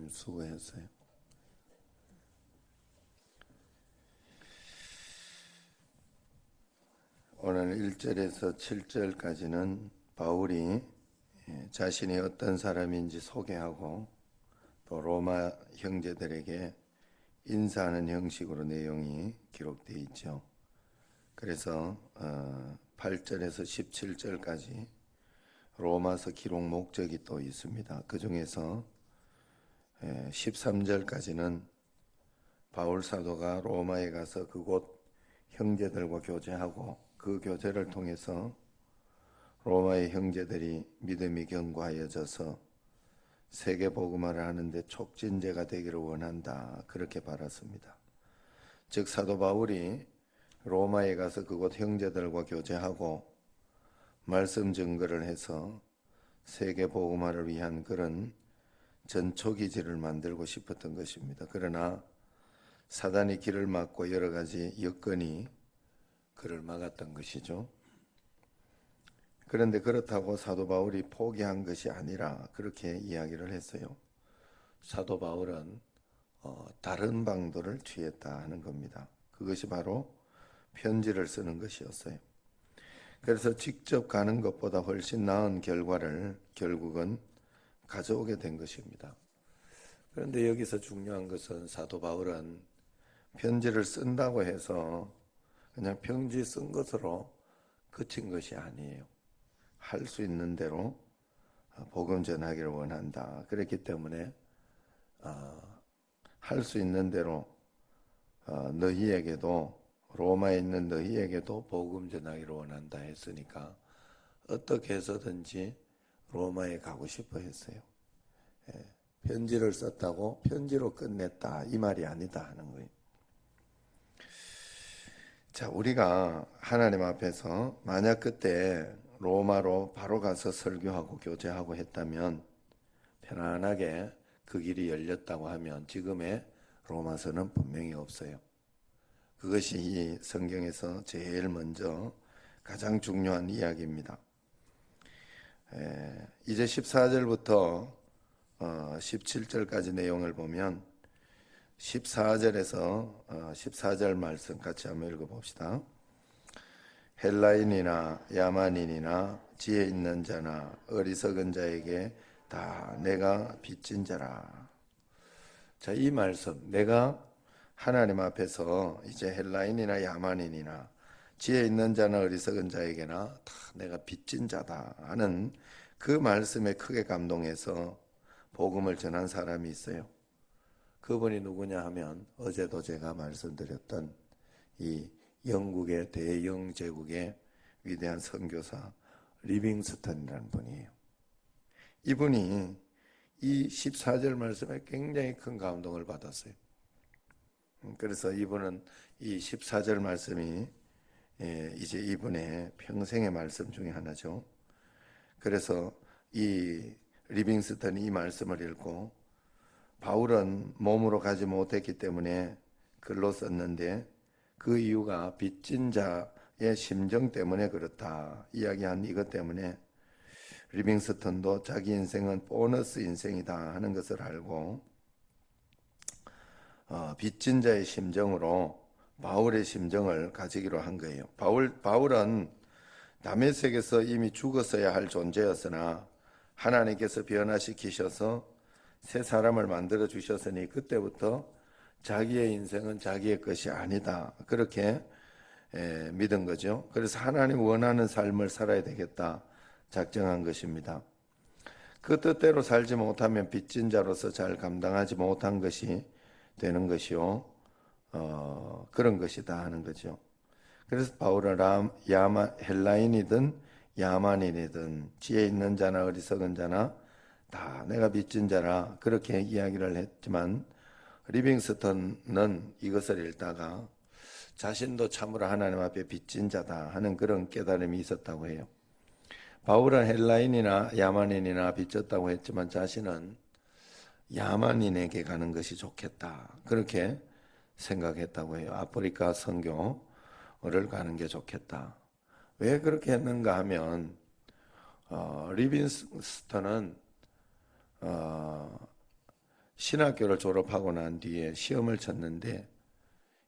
목사님 수고했어요. 오늘 1절에서 7절까지는 바울이 자신이 어떤 사람인지 소개하고 또 로마 형제들에게 인사하는 형식으로 내용이 기록되어 있죠. 그래서 8절에서 17절까지 로마서 기록 목적이 또 있습니다. 그 중에서 13절까지는 바울 사도가 로마에 가서 그곳 형제들과 교제하고 그 교제를 통해서 로마의 형제들이 믿음이 견고하여져서 세계 복음화를 하는데 촉진제가 되기를 원한다, 그렇게 바랐습니다. 즉 사도 바울이 로마에 가서 그곳 형제들과 교제하고 말씀 증거를 해서 세계 복음화를 위한 그런 전초기지를 만들고 싶었던 것입니다. 그러나 사단이 길을 막고 여러 가지 여건이 그를 막았던 것이죠. 그런데 그렇다고 사도 바울이 포기한 것이 아니라 그렇게 이야기를 했어요. 사도 바울은 다른 방도를 취했다 하는 겁니다. 그것이 바로 편지를 쓰는 것이었어요. 그래서 직접 가는 것보다 훨씬 나은 결과를 결국은 가져오게 된 것입니다. 그런데 여기서 중요한 것은 사도 바울은 편지를 쓴다고 해서 그냥 편지 쓴 것으로 그친 것이 아니에요. 할 수 있는 대로 복음 전하기를 원한다. 그렇기 때문에 할 수 있는 대로 너희에게도, 로마에 있는 너희에게도 복음 전하기를 원한다 했으니까 어떻게 해서든지 로마에 가고 싶어 했어요. 편지를 썼다고 편지로 끝냈다, 이 말이 아니다 하는 거예요. 자, 우리가 하나님 앞에서 만약 그때 로마로 바로 가서 설교하고 교제하고 했다면, 편안하게 그 길이 열렸다고 하면 지금의 로마서는 분명히 없어요. 그것이 이 성경에서 제일 먼저 가장 중요한 이야기입니다. 이제 14절부터 17절까지 내용을 보면 14절에서 14절 말씀 같이 한번 읽어봅시다. 헬라인이나 야만인이나 지혜 있는 자나 어리석은 자에게 다 내가 빚진 자라. 자, 이 말씀, 내가 하나님 앞에서 이제 헬라인이나 야만인이나 지혜 있는 자나 어리석은 자에게나 다 내가 빚진 자다 하는 그 말씀에 크게 감동해서 복음을 전한 사람이 있어요. 그분이 누구냐 하면 어제도 제가 말씀드렸던 이 영국의 대영 제국의 위대한 선교사 리빙스턴이라는 분이에요. 이분이 이 14절 말씀에 굉장히 큰 감동을 받았어요. 그래서 이분은 이 14절 말씀이 이제 이분의 평생의 말씀 중에 하나죠. 그래서 이 리빙스턴이 이 말씀을 읽고 바울은 몸으로 가지 못했기 때문에 글로 썼는데 그 이유가 빚진 자의 심정 때문에 그렇다 이야기한 이것 때문에 리빙스턴도 자기 인생은 보너스 인생이다 하는 것을 알고 빚진 자의 심정으로 바울의 심정을 가지기로 한 거예요. 바울은 다메섹에서 이미 죽었어야 할 존재였으나 하나님께서 변화시키셔서 새 사람을 만들어 주셨으니 그때부터 자기의 인생은 자기의 것이 아니다, 그렇게 믿은 거죠. 그래서 하나님 원하는 삶을 살아야 되겠다 작정한 것입니다. 그 뜻대로 살지 못하면 빚진 자로서 잘 감당하지 못한 것이 되는 것이요, 그런 것이다 하는 거죠. 그래서 바울은 헬라인이든 야만인이든 지혜 있는 자나 어리석은 자나 다 내가 빚진 자라, 그렇게 이야기를 했지만 리빙스턴은 이것을 읽다가 자신도 참으로 하나님 앞에 빚진 자다 하는 그런 깨달음이 있었다고 해요. 바울은 헬라인이나 야만인이나 빚졌다고 했지만 자신은 야만인에게 가는 것이 좋겠다, 그렇게 생각했다고 해요. 아프리카 선교를 가는 게 좋겠다. 왜 그렇게 했는가 하면 리빙스턴은 신학교를 졸업하고 난 뒤에 시험을 쳤는데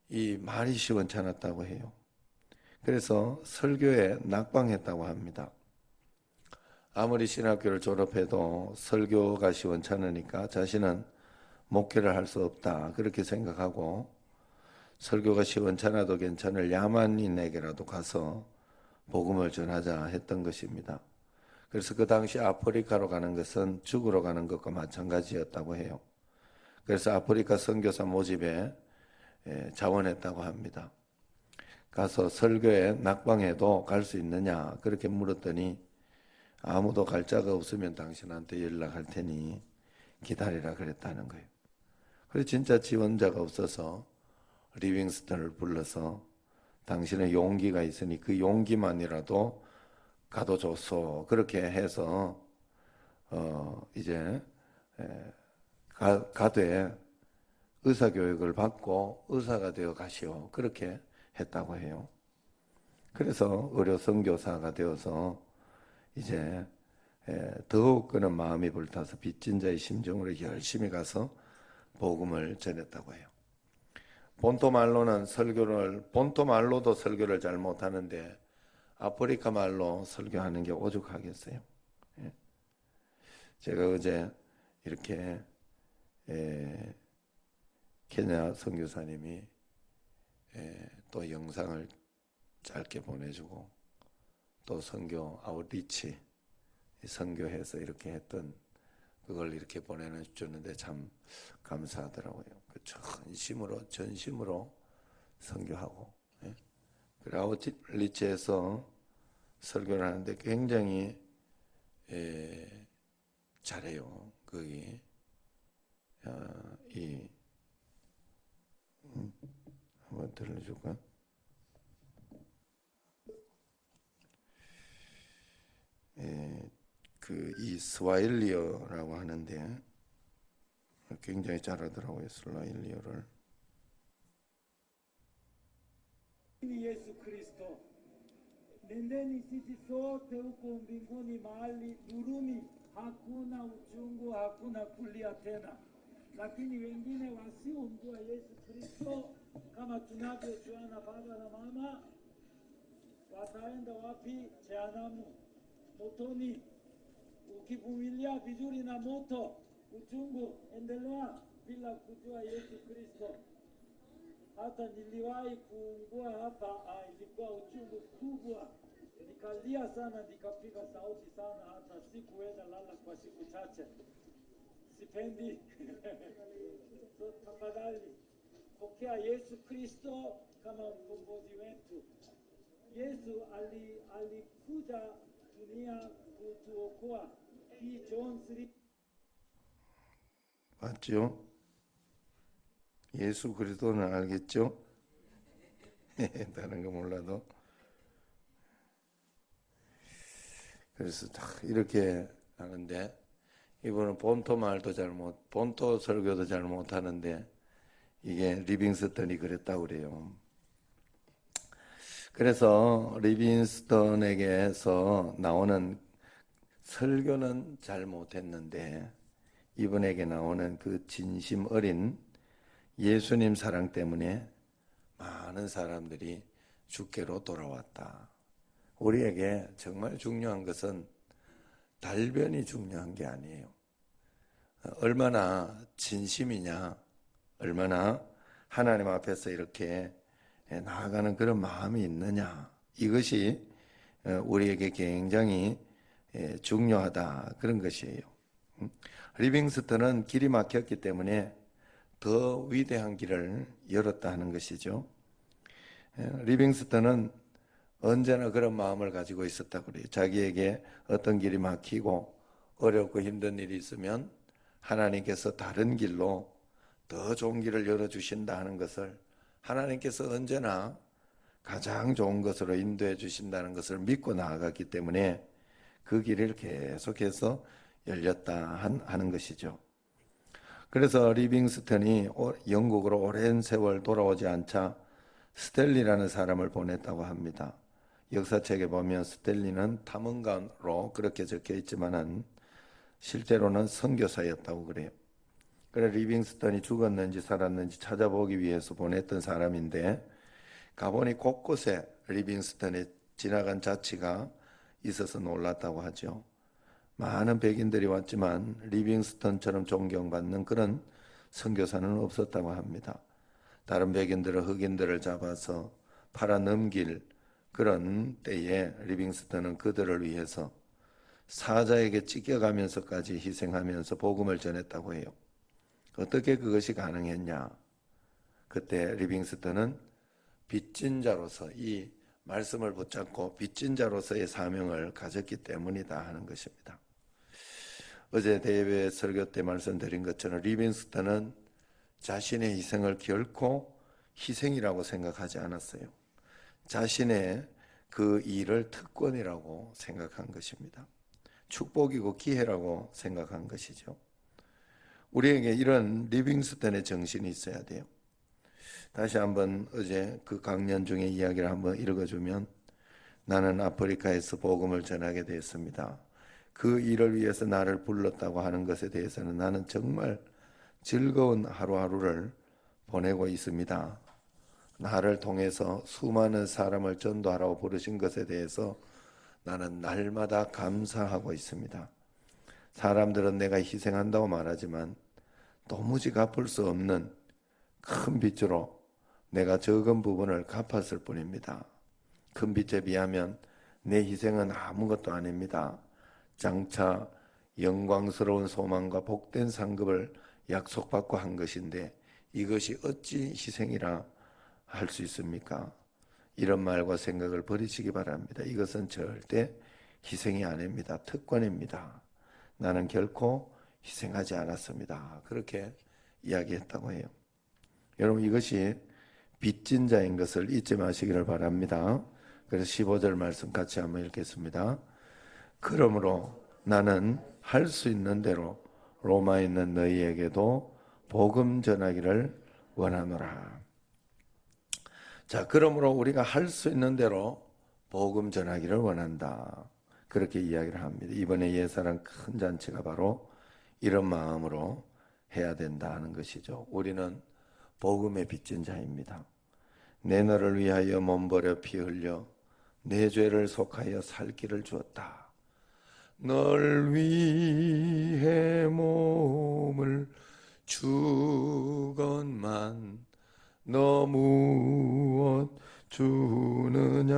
이 말이 시원찮았다고 해요. 그래서 설교에 낙방했다고 합니다. 아무리 신학교를 졸업해도 설교가 시원찮으니까 자신은 목회를 할 수 없다 그렇게 생각하고 설교가 시원찮아도 괜찮을 야만인에게라도 가서 복음을 전하자 했던 것입니다. 그래서 그 당시 아프리카로 가는 것은 죽으러 가는 것과 마찬가지였다고 해요. 그래서 아프리카 선교사 모집에 자원했다고 합니다. 가서 설교에 낙방해도 갈 수 있느냐 그렇게 물었더니 아무도 갈 자가 없으면 당신한테 연락할 테니 기다리라 그랬다는 거예요. 그래서 진짜 지원자가 없어서 리빙스턴을 불러서 당신의 용기가 있으니 그 용기만이라도 가도 좋소 그렇게 해서 이제 가되 의사교육을 받고 의사가 되어 가시오 그렇게 했다고 해요. 그래서 의료 선교사가 되어서 이제 더욱 그는 마음이 불타서 빚진 자의 심정으로 열심히 가서 복음을 전했다고 해요. 본토 말로도 설교를 잘 못하는데 아프리카 말로 설교하는 게 오죽하겠어요. 제가 어제 이렇게 케냐 선교사님이 또 영상을 짧게 보내주고 또 선교 아웃리치 선교해서 이렇게 했던 그걸 이렇게 보내주는데 참 감사하더라고요. 전심으로 선교하고 그래 아웃리치에서 설교를 하는데 굉장히 잘해요. 거기 한번 들려줄까? 이 스와힐리어라고 하는데 굉장히 잘하더라고요. 스와힐리어를. Yesu Kristo, nendeni sisi sote huko mbinguni, mahali hurumi, hakuna uchungu, hakuna kulia tena. Lakini wengine wasiomjua Yesu Kristo, kama tunavyojuana baba na mama, wataenda wapi? Jehanamu, motoni. Ukivumilia vizuri na moto, uchungu, endelea bila kujua Yesu Kristo. Hata niliwahi kuungua hapa, ilikuwa uchungu kubwa, nikalia sana, nikapiga sauti sana, hata sikuweza lala kwa siku chache. Sipendi. So tafadhali pokea Yesu Kristo kama mkombozi wetu. Yesu alikuja dunia kutuokoa. Hii John 3 맞죠? 예수 그리스도는 알겠죠? 다른 거 몰라도. 그래서 딱 이렇게 하는데 이분은 본토 설교도 잘 못하는데 이게 리빙스턴이 그랬다고 그래요. 그래서 리빙스턴에게서 나오는 설교는 잘 못했는데 이분에게 나오는 그 진심 어린 예수님 사랑 때문에 많은 사람들이 주께로 돌아왔다. 우리에게 정말 중요한 것은 달변이 중요한 게 아니에요. 얼마나 진심이냐, 얼마나 하나님 앞에서 이렇게 나아가는 그런 마음이 있느냐, 이것이 우리에게 굉장히 중요하다, 그런 것이에요. 리빙스턴은 길이 막혔기 때문에 더 위대한 길을 열었다 하는 것이죠. 리빙스턴은 언제나 그런 마음을 가지고 있었다고 그래요. 자기에게 어떤 길이 막히고 어렵고 힘든 일이 있으면 하나님께서 다른 길로 더 좋은 길을 열어주신다 하는 것을, 하나님께서 언제나 가장 좋은 것으로 인도해 주신다는 것을 믿고 나아갔기 때문에 그 길을 계속해서 열렸다 하는 것이죠. 그래서 리빙스턴이 영국으로 오랜 세월 돌아오지 않자 스탠리라는 사람을 보냈다고 합니다. 역사책에 보면 스탠리는 탐험가로 그렇게 적혀 있지만은 실제로는 선교사였다고 그래요. 그래 리빙스턴이 죽었는지 살았는지 찾아보기 위해서 보냈던 사람인데 가보니 곳곳에 리빙스턴의 지나간 자취가 있어서 놀랐다고 하죠. 많은 백인들이 왔지만 리빙스턴처럼 존경받는 그런 선교사는 없었다고 합니다. 다른 백인들은 흑인들을 잡아서 팔아 넘길 그런 때에 리빙스턴은 그들을 위해서 사자에게 찢겨가면서까지 희생하면서 복음을 전했다고 해요. 어떻게 그것이 가능했냐? 그때 리빙스턴은 빚진 자로서 이 말씀을 붙잡고 빚진 자로서의 사명을 가졌기 때문이다 하는 것입니다. 어제 대회 설교 때 말씀드린 것처럼 리빙스턴은 자신의 희생을 결코 희생이라고 생각하지 않았어요. 자신의 그 일을 특권이라고 생각한 것입니다. 축복이고 기회라고 생각한 것이죠. 우리에게 이런 리빙스턴의 정신이 있어야 돼요. 다시 한번 어제 그 강연 중에 이야기를 한번 읽어주면 나는 아프리카에서 복음을 전하게 되었습니다. 그 일을 위해서 나를 불렀다고 하는 것에 대해서는 나는 정말 즐거운 하루하루를 보내고 있습니다. 나를 통해서 수많은 사람을 전도하라고 부르신 것에 대해서 나는 날마다 감사하고 있습니다. 사람들은 내가 희생한다고 말하지만 도무지 갚을 수 없는 큰 빚으로 내가 적은 부분을 갚았을 뿐입니다. 큰 빚에 비하면 내 희생은 아무것도 아닙니다. 장차 영광스러운 소망과 복된 상급을 약속받고 한 것인데 이것이 어찌 희생이라 할 수 있습니까? 이런 말과 생각을 버리시기 바랍니다. 이것은 절대 희생이 아닙니다. 특권입니다. 나는 결코 희생하지 않았습니다. 그렇게 이야기했다고 해요. 여러분 이것이 빚진 자인 것을 잊지 마시기를 바랍니다. 그래서 15절 말씀 같이 한번 읽겠습니다. 그러므로 나는 할 수 있는 대로 로마에 있는 너희에게도 복음 전하기를 원하노라. 자, 그러므로 우리가 할 수 있는 대로 복음 전하기를 원한다. 그렇게 이야기를 합니다. 이번에 예사랑 큰 잔치가 바로 이런 마음으로 해야 된다는 것이죠. 우리는 복음의 빚진 자입니다. 내 너를 위하여 몸버려 피 흘려 내 죄를 속하여 살 길을 주었다. 널 위해 몸을 주건만 너 무엇 주느냐.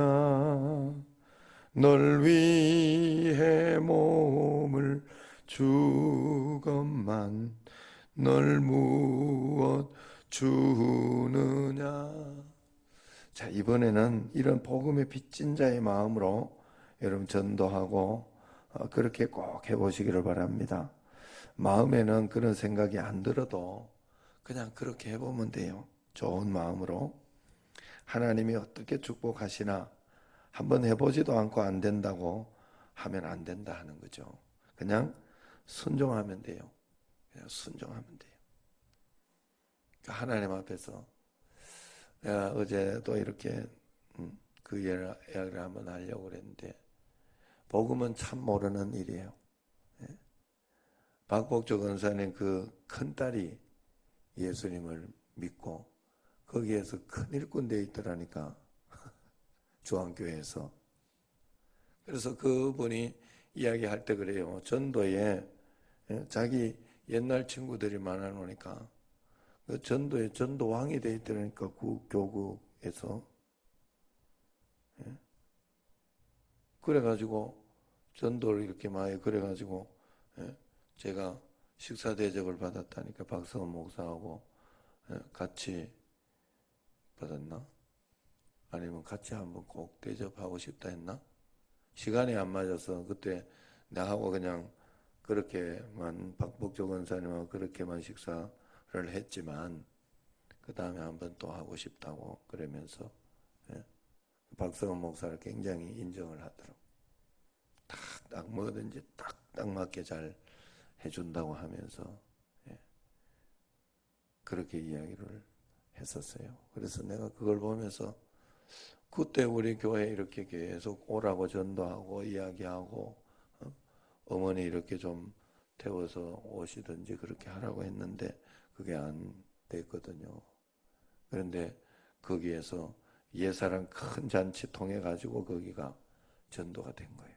널 위해 몸을 주건만 널 무엇 주느냐. 자, 이번에는 이런 복음의 빚진 자의 마음으로 여러분 전도하고 그렇게 꼭 해보시기를 바랍니다. 마음에는 그런 생각이 안 들어도 그냥 그렇게 해보면 돼요. 좋은 마음으로. 하나님이 어떻게 축복하시나 한번 해보지도 않고 안 된다고 하면 안 된다 하는 거죠. 그냥 순종하면 돼요. 그냥 순종하면 돼요. 하나님 앞에서 내가 어제도 이렇게 그 이야기를 한번 하려고 그랬는데 복음은 참 모르는 일이에요. 박복조 권사님 그 큰딸이 예수님을 믿고 거기에서 큰 일꾼 돼 있더라니까. 중앙교회에서. 그래서 그분이 이야기할 때 그래요. 전도에 자기 옛날 친구들이 많아 놓으니까 그 전도에 전도왕이 돼 있더라니까. 교구에서. 그래가지고 전도를 이렇게 많이 그래가지고 제가 식사 대접을 받았다니까. 박성원 목사하고 같이 받았나? 아니면 같이 한번 꼭 대접하고 싶다 했나? 시간이 안 맞아서 그때 나하고 그냥 그렇게만 박복조 권사님하고 그렇게만 식사를 했지만 그 다음에 한번 또 하고 싶다고 그러면서 박성원 목사를 굉장히 인정을 하더라고. 딱 뭐든지 딱 맞게 잘 해준다고 하면서 그렇게 이야기를 했었어요. 그래서 내가 그걸 보면서 그때 우리 교회 이렇게 계속 오라고 전도하고 이야기하고 어머니 이렇게 좀 태워서 오시든지 그렇게 하라고 했는데 그게 안 됐거든요. 그런데 거기에서 예사랑 큰 잔치 통해 가지고 거기가 전도가 된 거예요.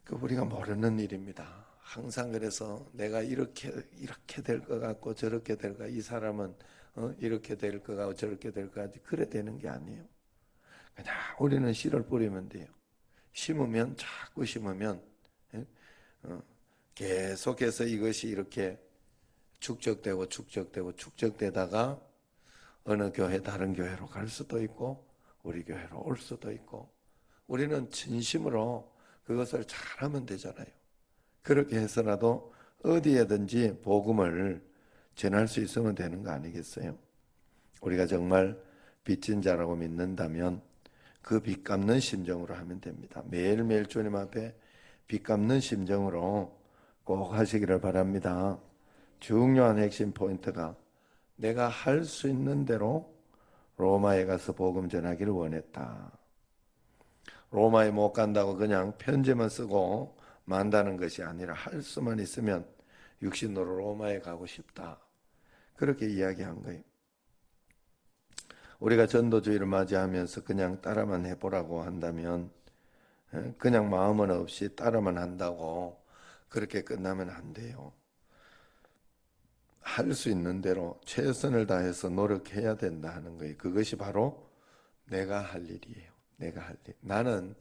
그 우리가 모르는 일입니다. 항상 그래서 내가 이렇게 될 것 같고 저렇게 될 것, 이 사람은 이렇게 될 것 같고 저렇게 될 것 같고 그래 되는 게 아니에요. 그냥 우리는 씨를 뿌리면 돼요. 심으면 자꾸 심으면 계속해서 이것이 이렇게 축적되다가 어느 교회 다른 교회로 갈 수도 있고 우리 교회로 올 수도 있고 우리는 진심으로 그것을 잘하면 되잖아요. 그렇게 해서라도 어디에든지 복음을 전할 수 있으면 되는 거 아니겠어요? 우리가 정말 빚진 자라고 믿는다면 그 빚 갚는 심정으로 하면 됩니다. 매일매일 주님 앞에 빚 갚는 심정으로 꼭 하시기를 바랍니다. 중요한 핵심 포인트가 내가 할 수 있는 대로 로마에 가서 복음 전하기를 원했다. 로마에 못 간다고 그냥 편지만 쓰고 만다는 것이 아니라 할 수만 있으면 육신으로 로마에 가고 싶다. 그렇게 이야기한 거예요. 우리가 전도주의를 맞이하면서 그냥 따라만 해보라고 한다면 그냥 마음은 없이 따라만 한다고 그렇게 끝나면 안 돼요. 할 수 있는 대로 최선을 다해서 노력해야 된다 하는 거예요. 그것이 바로 내가 할 일이에요. 내가 할 일. 나는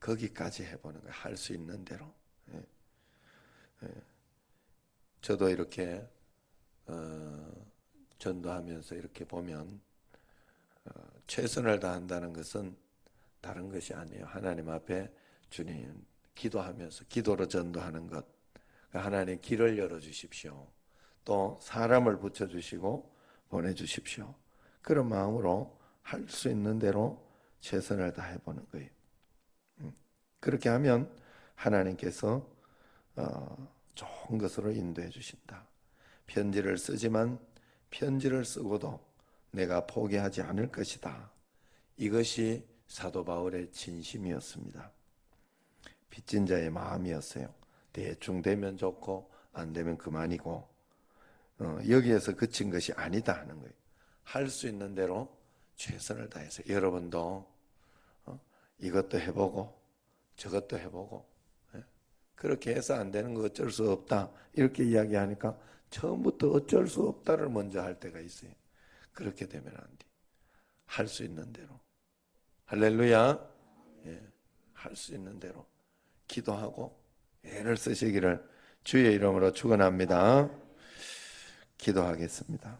거기까지 해보는 거예요. 할 수 있는 대로. 저도 이렇게 전도하면서 이렇게 보면 최선을 다한다는 것은 다른 것이 아니에요. 하나님 앞에 주님 기도하면서 기도로 전도하는 것. 하나님 길을 열어주십시오. 또 사람을 붙여주시고 보내주십시오. 그런 마음으로 할 수 있는 대로 최선을 다해보는 거예요. 그렇게 하면 하나님께서 좋은 것으로 인도해 주신다. 편지를 쓰지만 편지를 쓰고도 내가 포기하지 않을 것이다. 이것이 사도 바울의 진심이었습니다. 빚진 자의 마음이었어요. 대충 되면 좋고 안 되면 그만이고 여기에서 그친 것이 아니다 하는 거예요. 할 수 있는 대로 최선을 다해서 여러분도 이것도 해보고 저것도 해보고 그렇게 해서 안 되는 거 어쩔 수 없다 이렇게 이야기하니까 처음부터 어쩔 수 없다를 먼저 할 때가 있어요. 그렇게 되면 안 돼. 할 수 있는 대로 할렐루야. 할 수 있는 대로 기도하고 애를 쓰시기를 주의 이름으로 축원합니다. 기도하겠습니다.